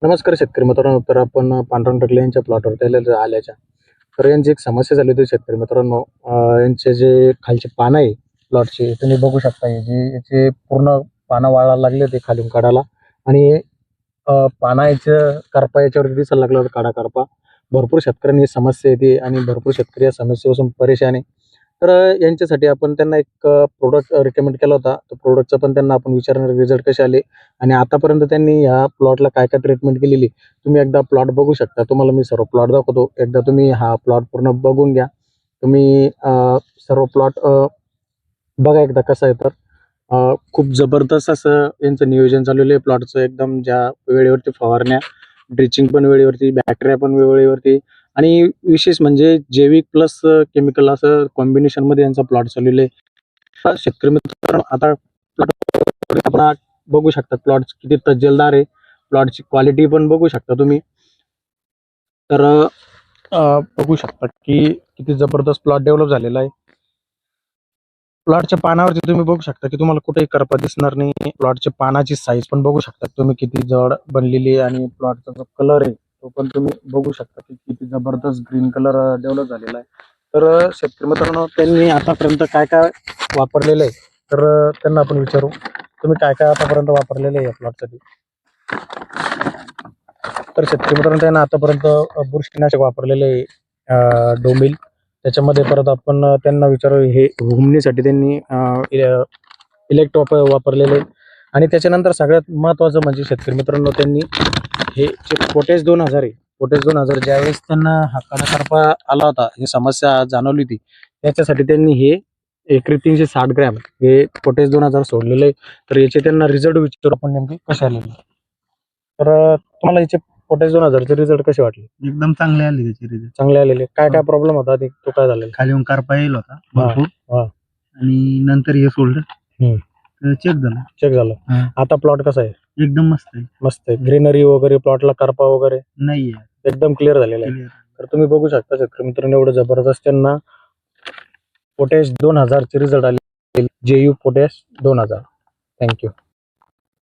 नमस्कार शेतकरी मित्रांनो. तर आपण पांडुरंग टकले यांच्या प्लॉटवर आल्याच्या तर यांची एक समस्या झाली होती शेतकरी मित्रांनो. यांचे जे खालचे पानं आहे प्लॉटचे तुम्ही बघू शकता. हे जे याचे पूर्ण पानं वाळायला लागले होते खालून काढायला. आणि पाना याचं करपा याच्यावरती दिसायला लागला होता, काळा करपा. भरपूर शेतकऱ्यांनी ही समस्या येते आणि भरपूर शेतकरी या समस्येपासून परेशान आहे. तर यांच्यासाठी आपण त्यांना एक प्रोडक्ट रिकमेंड केला होता. तर प्रोडक्टचा पण त्यांना आपण विचारणार रिझल्ट कसे आले आणि आतापर्यंत त्यांनी ह्या प्लॉटला काय काय ट्रीटमेंट केलेली. तुम्ही एकदा प्लॉट बघू शकता. तुम्हाला मी सर्व प्लॉट दाखवतो. एकदा तुम्ही हा प्लॉट पूर्ण बघून घ्या. तुम्ही सर्व प्लॉट बघा एकदा कसं आहे. तर खूप जबरदस्त असं यांचं नियोजन चाललेलं आहे प्लॉटचं. एकदम ज्या वेळेवरती फवारण्या, ड्रिचिंग पण वेळेवरती, बॅक्टेरिया पण वेळेवरती आणि विशेष म्हणजे जैविक प्लस केमिकल असं कॉम्बिनेशनमध्ये यांचा प्लॉट चाललेला आहे. शेतकरी मित्रांनो, आता प्लॉट आपण बघू शकता प्लॉट किती तज्जलदार आहे. प्लॉटची क्वालिटी पण बघू शकता तुम्ही. तर बघू शकता की किती जबरदस्त प्लॉट डेव्हलप झालेला आहे. प्लॉटच्या पानावरती तुम्ही बघू शकता की तुम्हाला कुठेही करपा दिसणार नाही. प्लॉटच्या पानाची साईज पण बघू शकता तुम्ही किती जड बनलेली आहे आणि प्लॉटचा जो कलर आहे तो पण तुम्ही बघू शकता की किती जबरदस्त ग्रीन कलर डेव्हलप झालेला आहे. तर शेतकरी मित्रांनो, त्यांनी आतापर्यंत काय काय वापरलेलं आहे तर त्यांना आपण विचारू. तुम्ही काय काय आतापर्यंत वापरलेलं आहे या प्लॉटसाठी? तर शेतकरी मित्रांनो, त्यांनी आतापर्यंत बुरशीनाशक वापरलेले आहे, डोमिल. त्याच्यामध्ये परत आपण त्यांना विचारू हे हुमणीसाठी त्यांनी इलेक्ट्रो वापरलेले आहे. आणि त्याच्यानंतर सगळ्यात महत्त्वाचं म्हणजे शेतकरी मित्रांनो, त्यांनी हे जे पोटॅश 2000 आहे, पोटॅश 2000 ज्यावेळेस त्यांना हा काळाकरपा आला होता, ही समस्या जाणवली होती, त्याच्यासाठी त्यांनी हे एकरी 360 ग्रॅम हे पोटॅश 2000 सोडलेलं आहे. तर याचे त्यांना रिझल्ट विचारू आपण नेमके कसे आलेले. तर तुम्हाला याचे पोटॅश 2000 चे रिझल्ट कसे वाटले? एकदम चांगले आले त्याचे रिझल्ट. चांगले आलेले. काय काय प्रॉब्लेम होता ते तो काय झालेला? खाली येऊन करपा येईल होता हा, भरपूर हा. आणि नंतर हे सोडलं हम्म. तर चेक झालं. चेक झालं. हा. आता प्लॉट कसा आहे? एकदम मस्त आहे. मस्त आहे. ग्रीनरी वगैरे, प्लॉटला करपा वगैरे नाहीये, एकदम क्लिअर झालेला आहे. क्लिअर. तर तुम्ही बघू शकता शेतकरी मित्रांनो, एवढं जबरदस्त त्यांना पोटॅश 2000 चे रिझल्ट आले. जेयू पोटॅश 2000. थँक्यू.